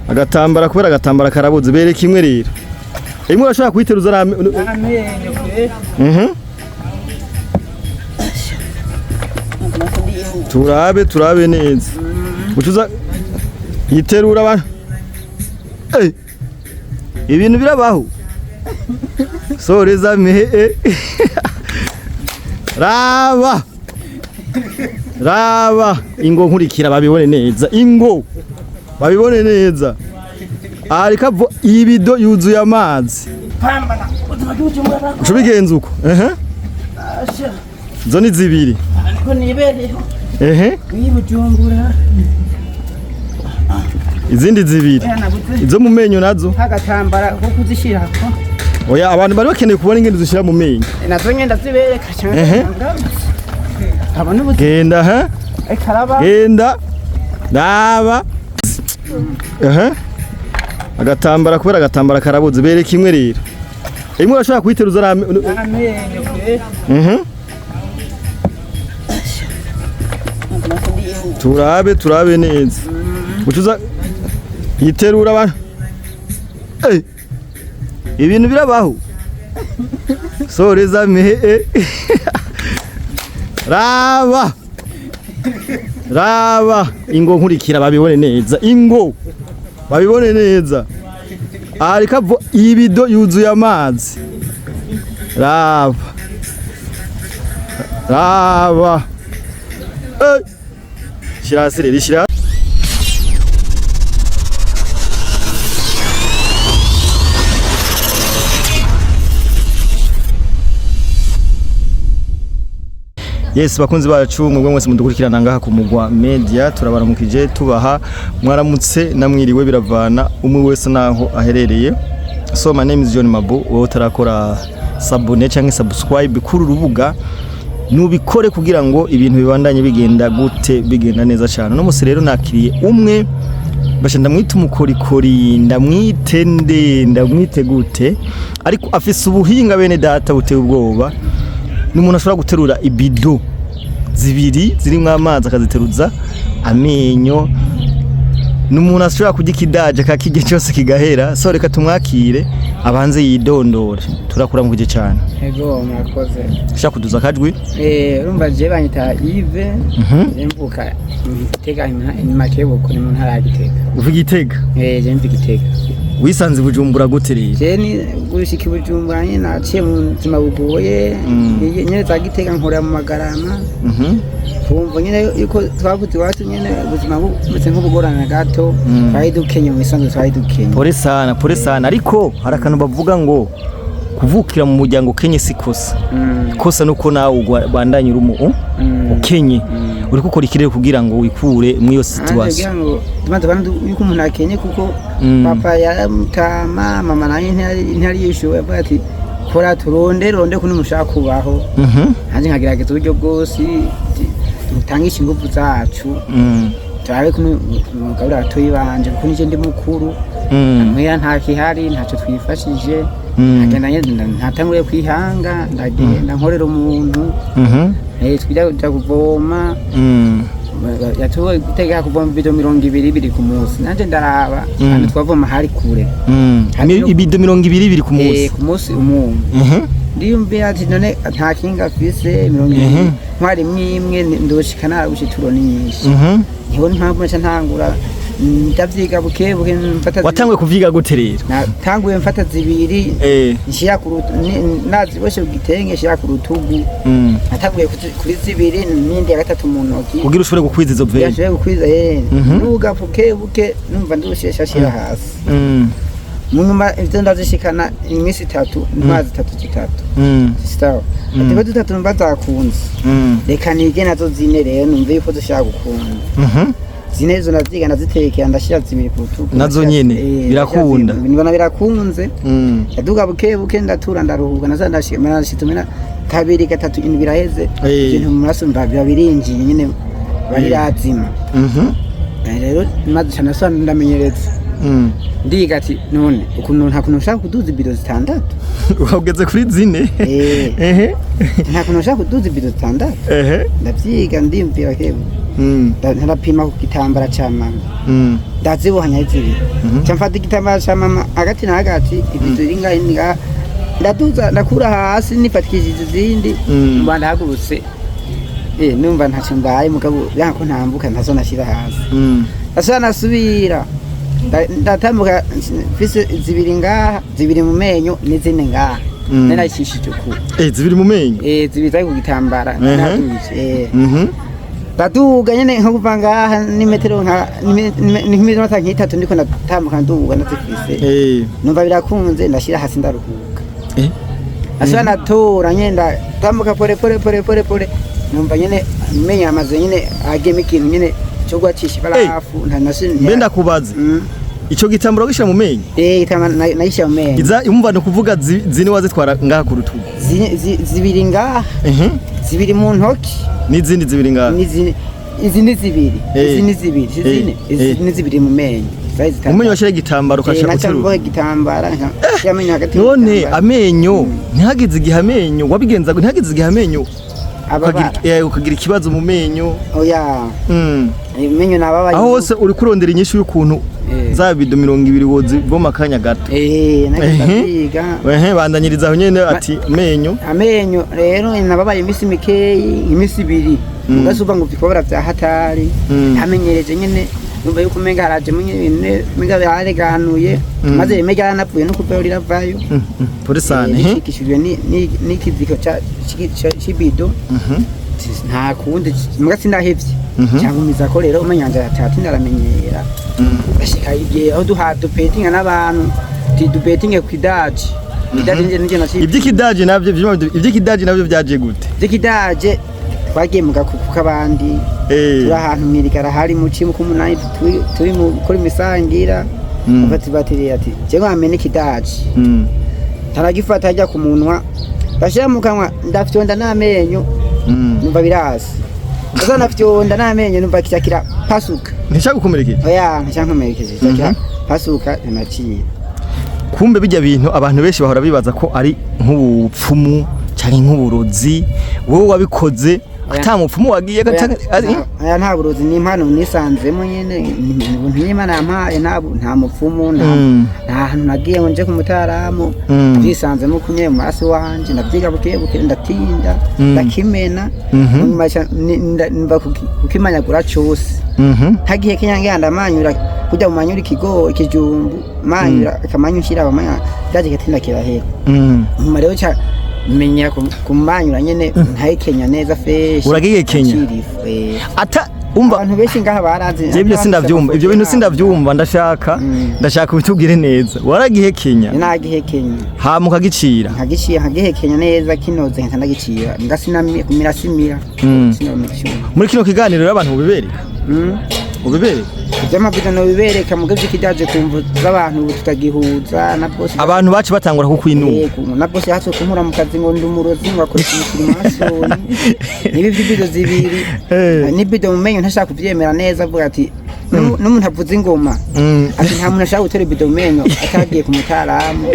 agatambara kubera agatambara karabuze bereka imwe rero imwe urashaka kwiteruza turabe neza ucuza yiterura abantu ibintu birabaho soreza mehe raba ingo nkurikira babibone neza ingo babibone neza arika ibido yuzuye amazi ucubigenza uko zo ni zibiri ariko nibereho wibujumbura izindi zibiri izo mu menyo nazo agatambara ko kuzishirako oya abantu bari bakeneye kubona ingendo zishira mu menyo nazo ngenda zibereka cyane genda genda daba agatambara kubera agatambara karabuze bereka imwe rero imwe urashaka kwiteruza turabe neza ucuza yiterura abantu ibintu birabaho soreza mehe raba ingo nkurikira babibone neza ingo babibone neza arika ibido yuzuye amazi raba shirasire rishira Yes bakunzi bacu mwebwe mwese mudukurikirana ngaha ku Mugwa Media turabaramukije tubaha mwaramutse namwiriwe biravana umwe wese naho aherereye. So my name is John Mabo wowe utarakora sabone cyangwa subscribe kuri rubuga nubikore kugira ngo ibintu bibandanye bigenda gute bigenda neza cyane. No musi rero nakiriye umwe basha ndamwita umukorikori ndamwite gute ariko afise ubuhinga bene data buteye ubwoba. Numuntu ashobora guterura ibido zibiri zirimo amazi akaziteruza amenyo. Numuntu ashobora kugikidaje kakige cyose kigahera. So reka tumwakire abanze yidondore turakura mu kije cyane. Ego mwakoze. Shaka kuduza kajwi? Urumva je banyita Yves. Mvuka Gitega imakebo kuri mu ntara ya Gitega. Uvuga Gitega? Je mvuga Gitega. Wisanze Bujumbura gutereye? Je ni gushika Bujumbura nyine naciye mu nzima bugoye. Nyine za Gitega nkorera mu Magarama. Kumva nyine yuko twavuze iwacu nyine ubuzima bumeze nk'ubugorana gato. Twari dukenye mu isanzwe twari dukenye. Pole sana ariko harakantu bavuga ngo kuvukira mu muryango Kenye sikosa. Kosa nuko nawe ubandanye urumu ukenye. Uri gukora ikirere kugira ngo wikure mu iyo situation. Ngo tubanze yuko umuntu akenye kuko papa yaramutama mama naye ntari yishuwe bati kora turonde kuno mushaka kubaho. Hanje nkagerageza uburyo bwose dutangisha ingufu zacu. Turabe kuno mugabura atoyi banje kuko nije ndi mukuru. Amwera nta kihari ntacyo twifashije. Agenda ntatangure kwihanga ndagenda nkorera umuntu. Twija kuvoma. Yatuwe gutega kuvoma ibido 200 ku munsi. Nanje ndaraba kandi twavoma hari kure. Ibido 200 ku munsi. Ku munsi umuntu. Ndiyumvira ati none nta kinga afise 200. Ntwari mwimwe ndoshika narushituro nyinshi. Niho mpamvu nca ntangura ndavyiga buke mfata. Watangwe kuvyiga gute rero? Natanguye mfata zibiri nshira ku nazi boshe gitenge nshira ku rutugu. Natanguye kuri zibiri n'indi ya gatatu mu ntoki kugira ushobore gukwiza izo vene. Yashobore gukwiza nuga buke numva ndushesha shira hasi. Munyuma ivyo ndazishikana imisi 3 ntwazi 3 sawa atiba 3 numva zakunze reka nige nazo zine rero numva yuko dushaka gukunda. Zine zo naziga nazitekera ndashira zibiri ku rutugu nazo nyene birakunda nibona birakunze. Yaduga buke ndatura ndaruhuka nazandashimana nashitumena kabiri gatatu indi biraheze ibintu mu maso mbabira birinjiye nyene bari razima. Rero maze cyane sanda ndamenyereza. Ndiga ati none ukuntu nta kuntu ushaka kuduza ibido 6 wageze kuri zine nta kuntu ushaka kuduza ibido 6 ndavyiga ndimvira kebo ntarapima ku gitambara ca mama ndazibohanya zibiri camfata igitambara ca mama hagati na hagati ibido ringa ndaduza ndakura hasi nifatikishije izindi mba ndahagurutse numva ntacyo mbaye mugabo yanko ntambuka ntazo nashira hasi asa nasubira ndatambuka fise zibiri ngaha zibiri mu menyo n'izindi ngaha narashishije ku zibiri mu menyo zibiri zari ku gitambara naduje ndaduga nyene nko kuva ngaha ni metero nka nk'itatu ndiko ndatambuka nduga nazifise numva birakunze ndashira hasi ndaruhuka asa natora nyene ndatambuka pore numva nyene menya amaze nyene ageme ikintu nyene cyo gwacisha barafu mbenda kubaza ico gitambaro gishira mu menyo gitambaro nayishira mu menyo iza umva no kuvuga zini wazitwara ngaha ku rutugu zibiri ngaha zibiri mu ntoki n'izindi zibiri ngaha izi ni zibiri izi ni zibiri mu menyo umenyo washira igitambaro ukashaka guterura igitambara yamenyo hagati none amenyo ntihagize igihe amenyo wabigenza ntihagize igihe amenyo ukagira ikibazo mu menyo oya menyo nababaye aho hose uri kurondera inyishu y'ukuntu za bido 200 wozi boma kanya gato nakiga bandanyiriza aho nyene ati amenyo rero nababaye imisi mikeyi imisi 2 mugasuba ngo vikobora vya hatari amenyereje nyene numva yuko menga haraje nyene menga yareganuye maze remega yanapfuye no kuva riravayo polisane ikishijwe ni kiziko cibido nta kundi muga sindahevye cyangumiza ko rero umanyanja yatatu ndaramenyera bashika igihe aho dupetinga n'abantu dupetinge ku idaji iby'ikidaji navyo byaje gute iby'ikidaje twagiye mu gakuku k'abandi turi ahantu mwirigara hari mu cimu k'umunani turi mu kuri misangira batiriye ati je ngwamene ikidaji taragifata ajya ku munwa bashira mu kanwa ndafyonda n'amenyo numva birasi asa nafyonda n'amenyo numva kicakira pasuka ntishagukomerekeje oya ntishankomerekeje kicakira pasuka naciye kumbe bijya bintu abantu benshi bahora bibaza ko ari nk'ubupfumu cyangwa nk'uburozi wowe wabikoze atamupfumu wagiye aya nta burozi ni impano nisanzemo nyene ibintu n'Imana yampaye nta mupfumu nta hantu nagiye ngo nje ku mutaramu bisanzemo kunye mu masi wanje ndavyiga buke ndatinda ndakimena mba kukimanyagura cyose hagiye kinyange ndamanyura kujya mu manyura ikigori ikijumbu manyura akamanyu shira abamanya byaje gatinda kirahera nyuma rero menya kumanyura nyene ntayikenya neza fesh uragiye Kenya ata umva abantu beshi ngaha barazi je byo sindavyumva ivyo bintu sindavyumva ndashaka bitubwire neza waragihe Kenya nagihe Kenya ha mukagicira nkagihe Kenya neza kinoze nkandagicira ngasinamye kumirasimira muri kino kiganiro rero abantu ubibereka ubibereka by'amabido no bibereka mugavye kidaje kumva z'abantu tutagihuza na boss abantu bacu batangura kukwinuma na boss yacu kumura mu kazi ngo ndumurozi ngo akora ikimasoni nibi bido zibiri ni bido mu menyo ntashaka kuvyemera neza avuga ati n'umuntu avuza ingoma ati nta muntu ashaka gutera bido mu menyo atagiye ku mutaramu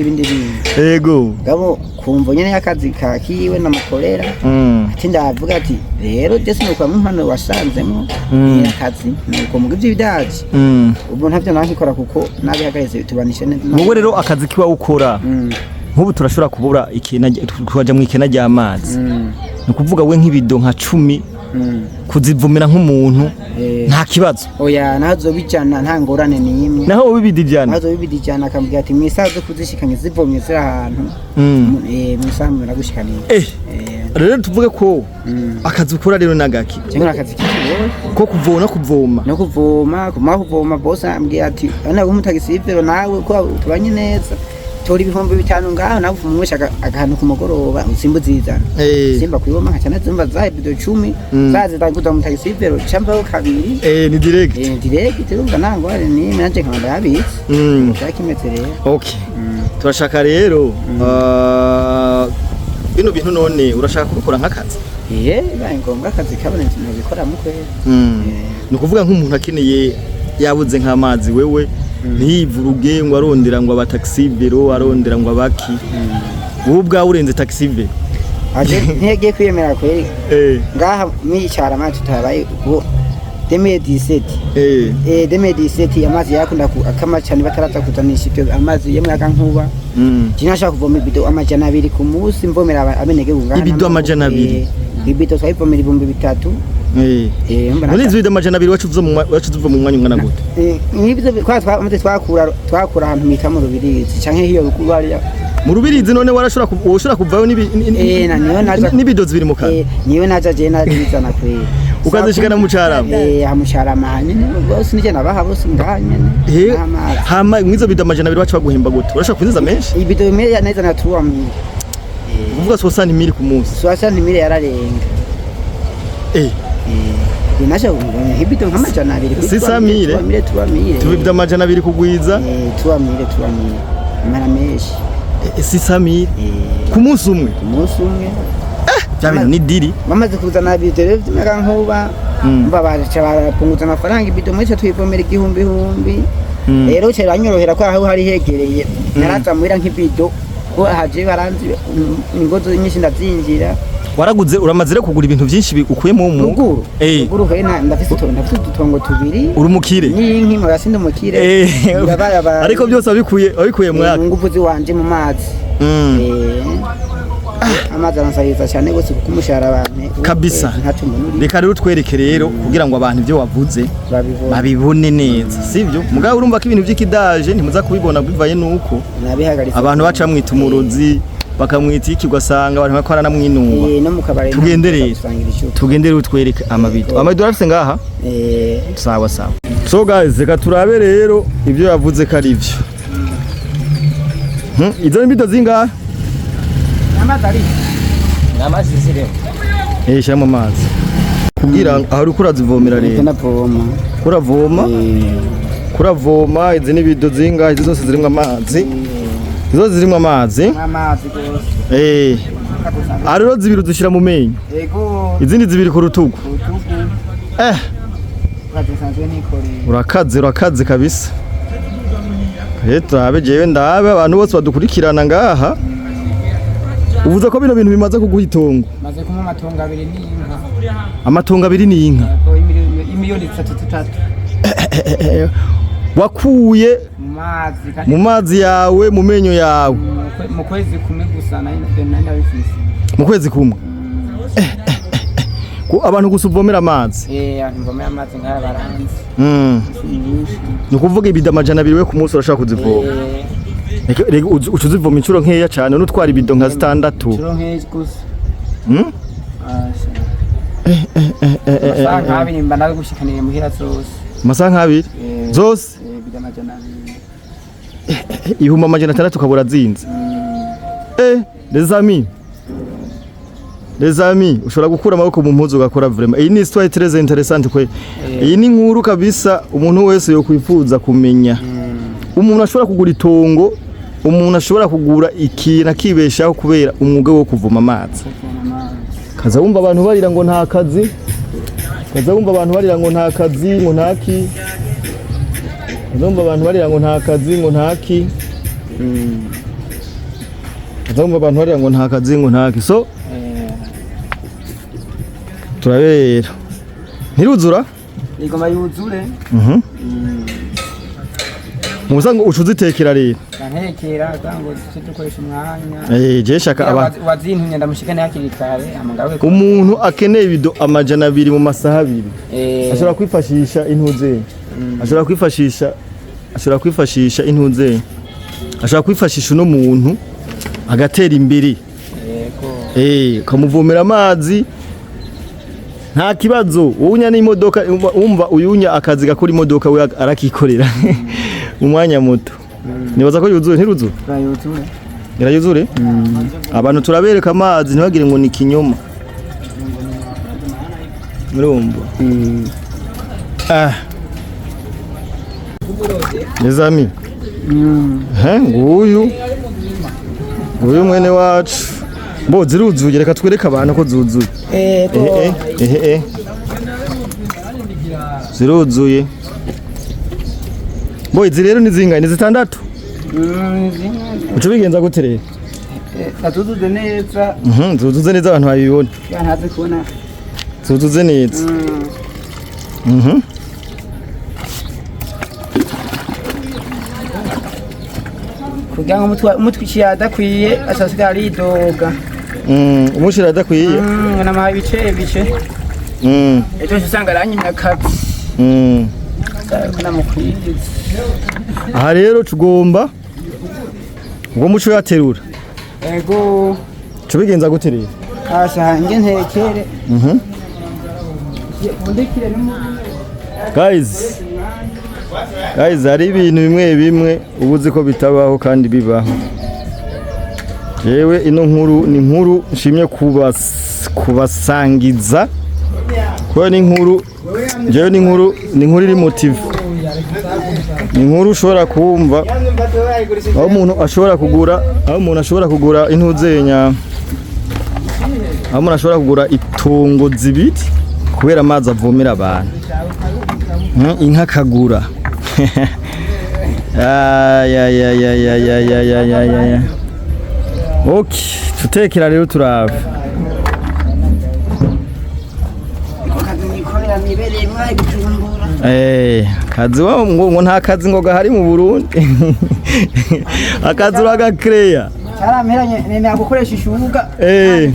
ibindi bintu yego gabo kumva nyene yakazi kakiwe namukorera ati ndavuga ati rero je sinuko impano wasanzemo akazi nuko mugivye bidaje ubu ntavyo nankikora kuko nabihagaze tubanishe neza wowe rero akazi kiwa ukora nk'ubu turashobora kubura ikena twaje mu ikena ry'amazi ni kuvuga we nk'ibido nka 10 kuzivumira nk'umuntu nta kibazo oya nazo bijana nta ngorane nimwe naho bibidijana nazo bibidijana akambwira ati mwisazo kuzishikanye zivomye zira ahantu mwisamu nagushikaniye rero tuvuge ko akazi ukora rero nagaki cyangwa akazi ko kuvoma no kuvoma boss ambwira ati ana umutagisivero nawe ko tubanye neza tori ibihumbi 5 ngaho nawe umwesha akantu ku mugoroba usimbu zizana simba kwiboma cyane zimba za bido 10 zaze tanguza mu tagisivero champa kabiri ni direct turumva nango ari ni nanje nkanda yabitse cyakimetere okay turashaka rero bino bintu none urashaka kubikora nk'akazi baye ngombwa akazi kabone no bikora mukwe ni kuvuga nk'umuntu akeneye yabuze nk'amazi wewe ntivuruge ngo arondera ngo abataxi vero arondera ngo abaki wowe ubwa urenze taxi vero aje ntege kwiyemera kweri ngaha mwicara tutabaye ubwo 2017 2017 amazi yakunda akama cyane bataraza kuzanisha ibyo amazi yemwe akankuba kinashaka kuvoma ibido amajana 2 ku munsi mvomera abenege ngana ibido amajana 2 ibido twayivomera 3000 muri izo bido amajana 2 wacu mu mwanya ungana gute n'ibyo twakura ahantu mita mu rubirizi canke hiyo rukubari mu rubirizi none warashobora kuvayo n'ibido zibiri mu kanwa niwe naja je narizana kwe ukazishikana mu carama hamucarama nyene bose nije nabaha bose nganye hama mwizo bido amajana 2 wacu baguhemba gute urashaka kunziza menshi ibido imwe ya neza na 3000 uvuga 60 ku munsi 60 yararenga inasha kumenya ibido nk'amajana 2 600 tubibda amajana 2 kugwiza 3000 mara menshi 600 ku munsi umwe cyane ni diri bamaze kuzana ibido rero by'imera nkuba babaca barapunguza amafaranga ibido muri cyo twivomera 1000 rero cyo ranyorohera ko aho hari hegereye naraza muhira nk'ibido ko haje baranzi ingozo nyinshi ndazinjira waraguze uramazire kugura ibintu byinshi ukuyemo mu ruguru hena ndafite ututongo tubiri urumukire n'inki mu yasinde umukire ariko byose abikuye mwaka nguvu ziwanje mu mazi amazi aransariza cyane gose kuko umushahara abantu kabisa reka rero twereke rero kugira ngo abantu ibyo wavuze babibone neza sivyo mugabo urumva ko ibintu by'ikidaje ntimuza kubibona bivaye nuko abantu baca mwita umurozi bakamwita iki ugasanga abantu bakora na mwinuba tugendere utwereke amabido arafise ngaha sawa so guys reka turabe rero ibyo yavuze ko ari byo izo mbido zingahe n'amazi zirimo shyiramo amazi kugira aho uri kurazivomera rero kuravoma izi n'ibido zingahe izi zose zirimo amazi izo zirimo amazi rero zibiri dushyira mu menyo izindi zibiri ku rutugu urakaze kabisa turabe jewe ndabe abantu bose badukurikirana ngaha uvuze ko bino bintu bimaze kuguha itongo maze kuma amatongo 2 n'inka amatongo 2 n'inka imiliyoni 3 wakuye mu mazi yawe mu menyo yawe mu kwezi kumwe gusa nabifise mu kwezi kumwe abantu gusuvomera amazi mvomera amazi nkaya baranzi ni ukuvuga ibido amajana 2 we ku munsi urashaka kuzivoma ucuzivoma inshuro nkeya cyane n'utwara ibido nka 6 inshuro nkeya gusa amasaha nk'abiri mba nawe gushikaniye muhira zose amasaha nk'abiri zose ihuma amajana 6 ukabura zinze les amis ushobora gukura amaboko mu mpuzu ugakora vraiment iyi ni histoire très intéressante kwe iyi ni nkuru kabisa umuntu wese yo kwifuza kumenya umuntu ashobora kugura itongo umuntu ashobora kugura ikintu akibeshaho kubera umwuga wo kuvoma amazi kaza wumva abantu barira ngo nta kazi ngo ntaki Zomba abantu barira ngo nta kazi ngo ntaki Zomba abantu barira ngo nta kazi ngo ntaki so turabera ntiruzura igoma yuzure Musango ucuzitekera rero ntekera kango dukoresha umwanya je shaka wazintumye ndamushikane hakiri kare amagawe umuntu akeneye ibido amajana 2 mu masaha 2 ashobora kwifashisha intuze ashobora kwifashisha intuze ashobora kwifashisha no muntu agatera imbere kamuvomera amazi nta kibazo unya n'imodoka umva uyunya akazi gakora imodoka we arakikorera umwanya muto nibaza ko yuzuye ntiruzure irayuzure abantu turabereka amazi ntibagire ngo ni kinyoma murumva nezami nguyu mwene wacu bo ziruzuye reka twereka abantu ko zuzuye ziruzuye bo izi rero ni zingana ni 6 uco bigenza gute rero Natuzuze neza. Zuzuze neza abantu babibona. Yantaze kubona. Zuzuze neza. Kugira ngo umutwe kiyadakwiye asasiga aridoga. Umushira adakwiye. Namaha bice. Ejo usanga aranyimya kabi. Namukwiye. Aha rero tugomba ngo muco yaterura. Ego. Cubigenza guterera. Asa nge ntekere. Guys, hari ibintu bimwe ubuzi ko bitabaho kandi bibaho. Yewe ino nkuru ni nkuru nshimye kubasangiza. Ko ni nkuru jewe ni nkuru iri motive. Ni nkuru ushobora kumva aho umuntu ashobora kugura intuzenya. Aho umuntu ashobora kugura itongo zibiri kubera amazi avomera abantu. Inka kagura. Okay, tutekera rero turave. Kazi wa ngo nta kazi ngo gahari mu Burundi. Akazi uragakreya. Carameranye nene agukoresha ishubuga.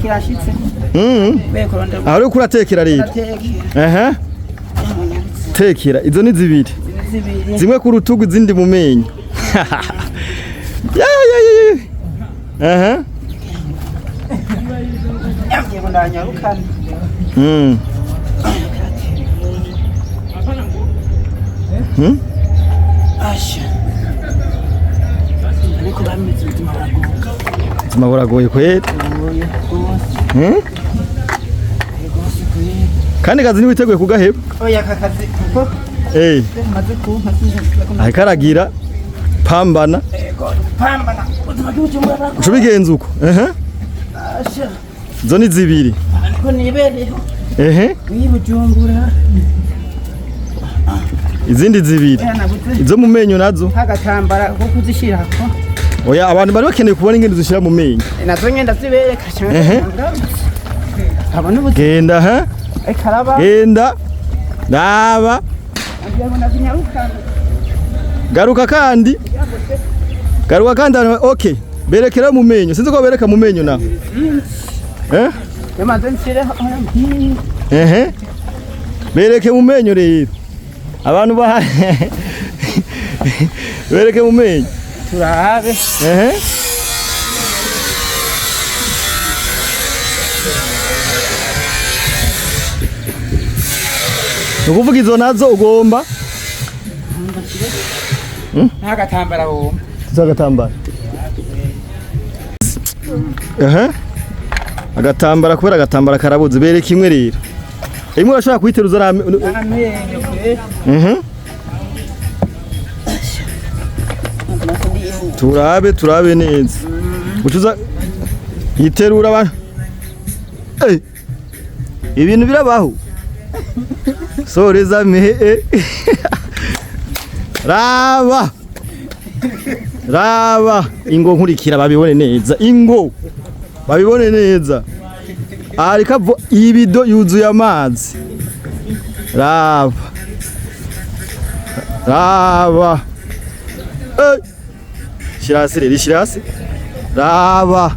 Kirashitse. Aho kuratekera rero. Tekera izo ni zibiri. Zimwe ku rutugu izindi mu menyo. Ubuzima buragoye kweli. Kandi kazi niwiteguye kugaheba. Oya kakazi kuko maze kumpa akaragira pambana. Pambana. Ucubigenza uko. Zo ni zibiri. Ariko nibereho. Wibujumbura. Izindi zibiri. Izo mu menyo nazo. Agatambara ko kuzishirako. Oya abantu bari bakeneye kubona ingendo zishira mu menyo. Nazo nyenda zibereka cyane. Genda genda daba garuka kandi okay berekera mu menyo sinzi ko bereka mu menyo na bereke mu menyo rero abantu bereke mu menyo turabe ukuvuga izo nazo ugomba Agatambara wo. Agatambara. Agatambara kubera agatambara karabuze bereka imwe rero. Imwe urashobora kwiteruza amenyo kwe. Turabe neza. Ucuza yiterura abantu. Ibintu birabaho. Soreza mehe. Raba ingo nkurikira babibone neza. Ingo babibone neza. Arika ibido yuzuye amazi. Raba. Shirasi rero shirasi. Raba.